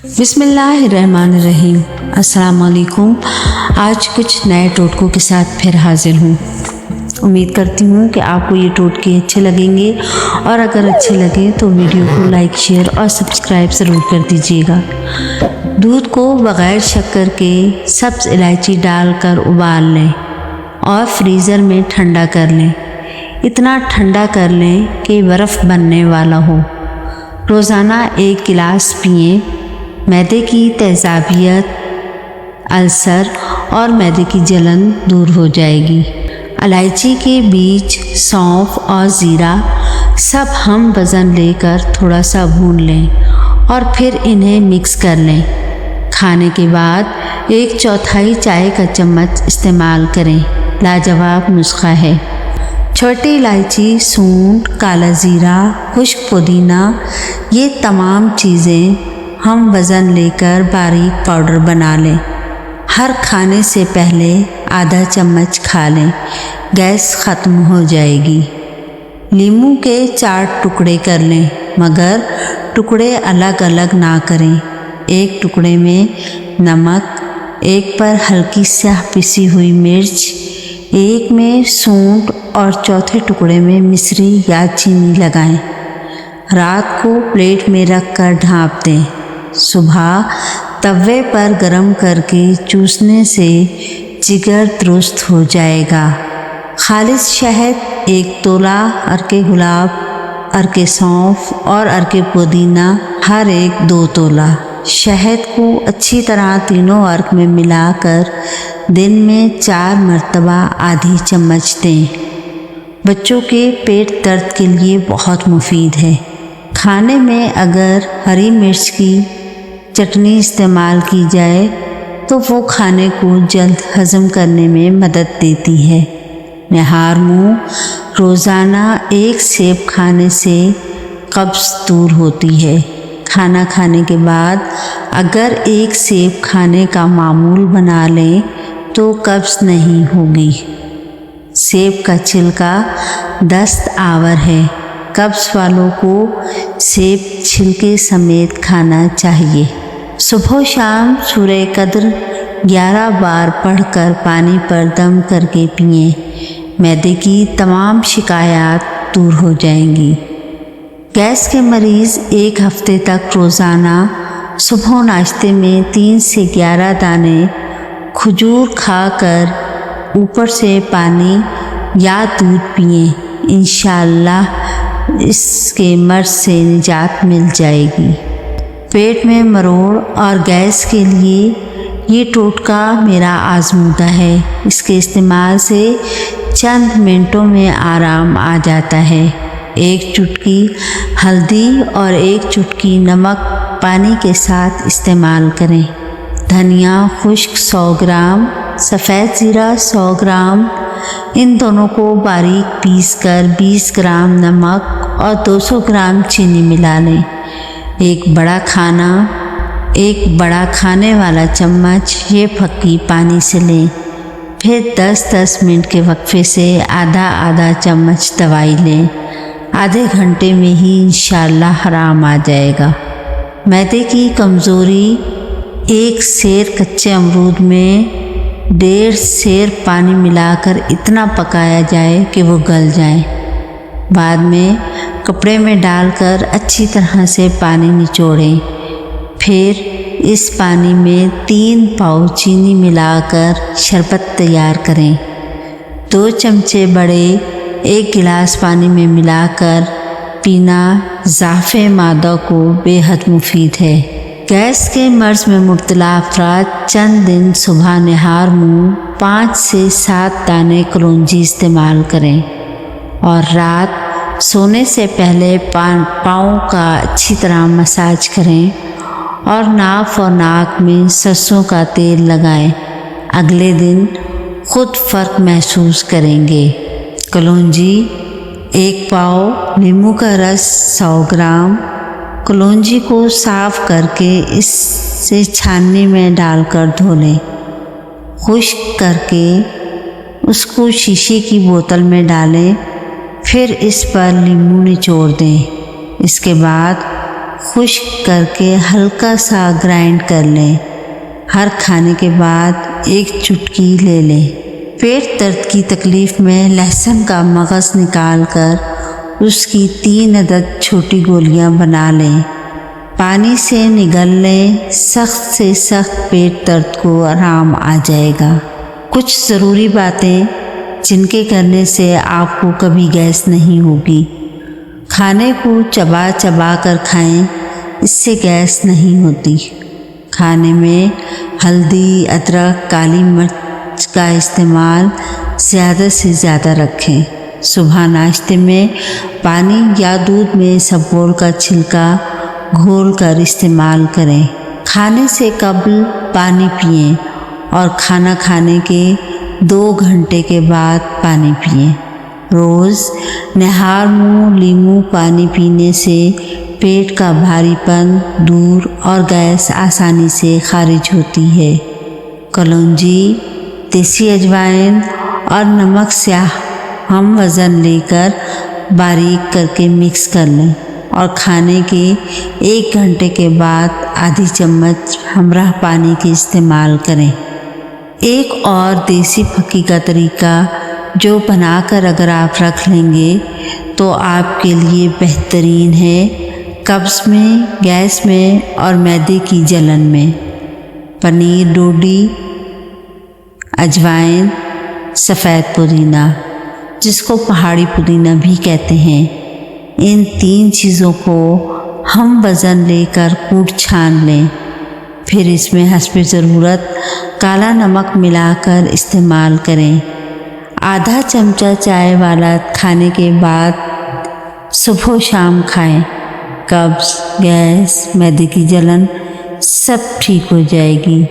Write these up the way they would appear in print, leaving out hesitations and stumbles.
بسم اللہ الرحمن الرحیم۔ السلام علیکم۔ آج کچھ نئے ٹوٹکوں کے ساتھ پھر حاضر ہوں۔ امید کرتی ہوں کہ آپ کو یہ ٹوٹکے اچھے لگیں گے، اور اگر اچھے لگیں تو ویڈیو کو لائک، شیئر اور سبسکرائب ضرور کر دیجیے گا۔ دودھ کو بغیر شکر کے سبز الائچی ڈال کر ابال لیں اور فریزر میں ٹھنڈا کر لیں۔ اتنا ٹھنڈا کر لیں کہ برف بننے والا ہو۔ روزانہ 1 گلاس پئیں۔ معدے کی تیزابیت، السر اور معدے کی جلن دور ہو جائے گی۔ الائچی کے بیج، سونف اور زیرہ سب ہم وزن لے کر تھوڑا سا بھون لیں اور پھر انہیں مکس کر لیں۔ کھانے کے بعد 1/4 چائے کا چمچ استعمال کریں۔ لاجواب نسخہ ہے۔ چھوٹی الائچی، سونڈ، کالا زیرہ، خشک پودینہ، یہ تمام چیزیں ہم وزن لے کر باریک پاؤڈر بنا لیں۔ ہر کھانے سے پہلے آدھا چمچ کھا لیں، گیس ختم ہو جائے گی۔ لیموں کے 4 ٹکڑے کر لیں، مگر ٹکڑے الگ الگ نہ کریں۔ 1 ٹکڑے میں نمک، 1 پر ہلکی سیاہ پسی ہوئی مرچ، 1 میں سونڈ اور چوتھے ٹکڑے میں مصری یا چینی لگائیں۔ رات کو پلیٹ میں رکھ کر ڈھانپ دیں۔ صبح توے پر گرم کر کے چوسنے سے جگر درست ہو جائے گا۔ خالص شہد 1 تولہ، عرق گلاب، عرق سونف اور عرق پودینہ ہر ایک 2 تولہ۔ شہد کو اچھی طرح تینوں عرق میں ملا کر دن میں 4 مرتبہ آدھی چمچ دیں۔ بچوں کے پیٹ درد کے لیے بہت مفید ہے۔ کھانے میں اگر ہری مرچ کی چٹنی استعمال کی جائے تو وہ کھانے کو جلد ہضم کرنے میں مدد دیتی ہے۔ نہار منہ روزانہ 1 سیب کھانے سے قبض دور ہوتی ہے۔ کھانا کھانے کے بعد اگر 1 سیب کھانے کا معمول بنا لیں تو قبض نہیں ہوگی۔ سیب کا چھلکا دست آور ہے۔ قبض والوں کو سیب چھلکے سمیت کھانا چاہیے۔ صبح و شام سورہ قدر 11 بار پڑھ کر پانی پر دم کر کے پئیں۔ معدے کی تمام شکایات دور ہو جائیں گی۔ گیس کے مریض 1 ہفتے تک روزانہ صبح ناشتے میں 3 سے 11 دانے کھجور کھا کر اوپر سے پانی یا دودھ پئیں۔ انشاءاللہ اس کے مرض سے نجات مل جائے گی۔ پیٹ میں مروڑ اور گیس کے لیے یہ ٹوٹکا میرا آزمودہ ہے۔ اس کے استعمال سے چند منٹوں میں آرام آ جاتا ہے۔ 1 چٹکی ہلدی اور 1 چٹکی نمک پانی کے ساتھ استعمال کریں۔ دھنیا خشک 100 گرام، سفید زیرہ 100 گرام، ان دونوں کو باریک پیس کر 20 گرام نمک اور 200 گرام چینی ملا لیں۔ ایک بڑا کھانے والا چمچ یہ پھکی پانی سے لیں۔ پھر 10-10 منٹ کے وقفے سے آدھا چمچ دوائی لیں۔ آدھے گھنٹے میں ہی انشاءاللہ آرام آ جائے گا۔ معدے کی کمزوری 1 سیر کچے امرود میں 1.5 سیر پانی ملا کر اتنا پکایا جائے کہ وہ گل جائیں۔ بعد میں کپڑے میں ڈال کر اچھی طرح سے پانی نچوڑیں۔ پھر اس پانی میں 3 پاؤ چینی ملا کر شربت تیار کریں۔ 2 چمچے بڑے 1 گلاس پانی میں ملا کر پینا ضعف معدہ کو بے حد مفید ہے۔ گیس کے مرض میں مبتلا افراد چند دن صبح نہار منہ 5 سے 7 دانے کلونجی استعمال کریں اور رات سونے سے پہلے پاؤں کا اچھی طرح مساج کریں اور ناف اور ناک میں سرسوں کا تیل لگائیں۔ اگلے دن خود فرق محسوس کریں گے۔ کلونجی 1 پاؤ، لیموں کا رس 100 گرام۔ کلونجی کو صاف کر کے اس سے چھاننی میں ڈال کر دھو لیں۔ خشک کر کے اس کو شیشے کی بوتل میں ڈالیں، پھر اس پر لیموں نچوڑ دیں۔ اس کے بعد خشک کر کے ہلکا سا گرائنڈ کر لیں۔ ہر کھانے کے بعد ایک چٹکی لے لیں۔ پیٹ درد کی تکلیف میں لہسن کا مغز نکال کر اس کی 3 عدد چھوٹی گولیاں بنا لیں۔ پانی سے نگل لیں، سخت سے سخت پیٹ درد کو آرام آ جائے گا۔ کچھ ضروری باتیں جن کے کرنے سے آپ کو کبھی گیس نہیں ہوگی۔ کھانے کو چبا چبا کر کھائیں، اس سے گیس نہیں ہوتی۔ کھانے میں ہلدی، ادرک، کالی مرچ کا استعمال زیادہ سے زیادہ رکھیں۔ صبح ناشتے میں پانی یا دودھ میں اسبگول کا چھلکا گھول کر استعمال کریں۔ کھانے سے قبل پانی پئیں اور کھانا کھانے کے 2 گھنٹے کے بعد پانی پئیں۔ روز نہار منہ لیمو پانی پینے سے پیٹ کا بھاری پن دور اور گیس آسانی سے خارج ہوتی ہے۔ کلونجی، دیسی اجوائن اور نمک سیاہ ہم وزن لے کر باریک کر کے مکس کر لیں اور کھانے کے 1 گھنٹے کے بعد آدھی چمچ ہمراہ پانی کے استعمال کریں۔ ایک اور دیسی پھکی کا طریقہ جو بنا کر اگر آپ رکھ لیں گے تو آپ کے لیے بہترین ہے قبض میں، گیس میں اور معدے کی جلن میں۔ پنیر ڈوڈی، اجوائن، سفید پودینہ جس کو پہاڑی پودینہ بھی کہتے ہیں، ان 3 چیزوں کو ہم وزن لے کر کوٹ چھان لیں۔ پھر اس میں حسب ضرورت کالا نمک ملا کر استعمال کریں۔ آدھا چمچہ چائے والا کھانے کے بعد صبح و شام کھائیں۔ قبض، گیس، معدے کی جلن سب ٹھیک ہو جائے گی۔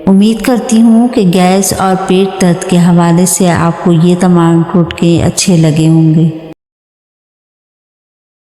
امید کرتی ہوں کہ گیس اور پیٹ درد کے حوالے سے آپ کو یہ تمام ٹوٹکے اچھے لگے ہوں گے۔